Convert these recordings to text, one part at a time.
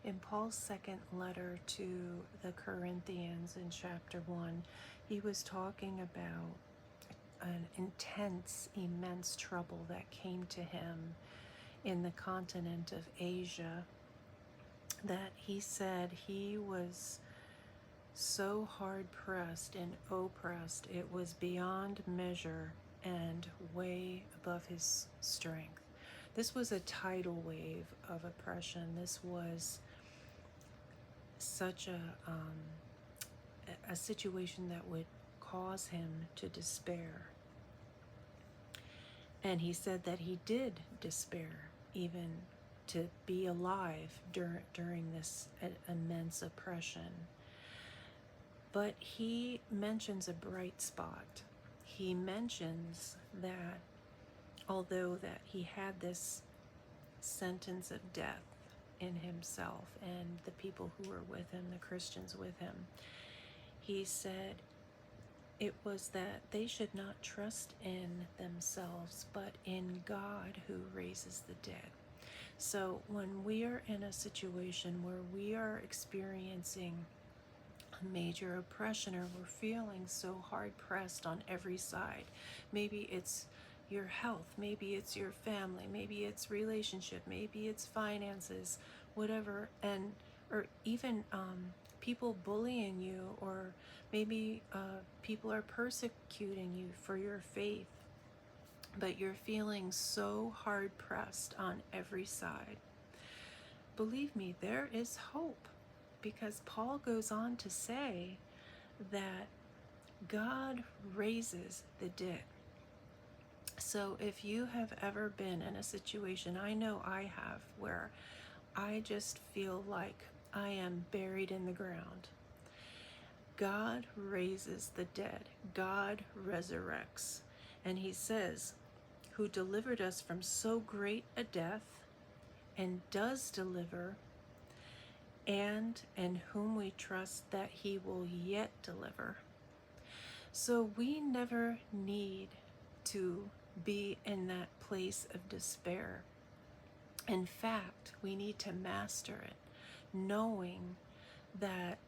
in Paul's second letter to the Corinthians in chapter 1, he was talking about an intense, immense trouble that came to him in the continent of Asia, that he said he was so hard pressed and oppressed, it was beyond measure and way above his strength. This was a tidal wave of oppression. This was such a situation that would cause him to despair. And he said that he did despair, even to be alive during this immense oppression. But he mentions a bright spot. He mentions that although that he had this sentence of death in himself and the people who were with him, the Christians with him, he said it was that they should not trust in themselves, but in God who raises the dead. So when we are in a situation where we are experiencing a major oppression, or we're feeling so hard pressed on every side, maybe it's your health, maybe it's your family, maybe it's relationship, maybe it's finances, whatever, and or even people bullying you, or maybe people are persecuting you for your faith, but you're feeling so hard pressed on every side. Believe me, there is hope, because Paul goes on to say that God raises the dead. So if you have ever been in a situation, I know I have, where I just feel like I am buried in the ground, God raises the dead. God resurrects. And he says, who delivered us from so great a death, and does deliver, and in whom we trust that he will yet deliver. So we never need to be in that place of despair. In fact, we need to master it, knowing that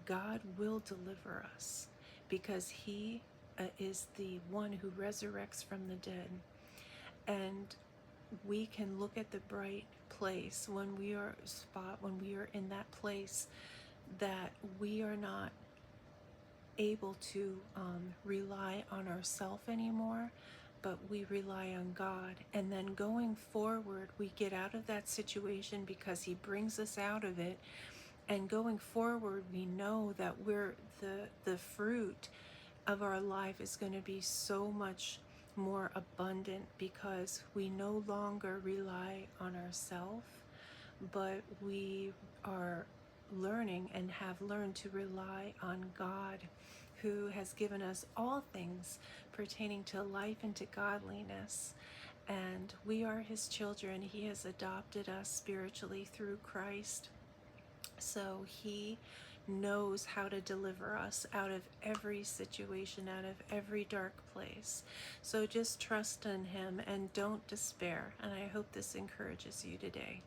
God will deliver us, because he is the one who resurrects from the dead. And we can look at the bright place when we are in that place that we are not able to rely on ourselves anymore, but we rely on God. And then going forward, we get out of that situation because he brings us out of it. And going forward, we know that the fruit of our life is going to be so much more abundant, because we no longer rely on ourselves, but we are learning and have learned to rely on God, who has given us all things pertaining to life and to godliness. And we are his children. He has adopted us spiritually through Christ. So he knows how to deliver us out of every situation, out of every dark place. So just trust in him and don't despair. And I hope this encourages you today.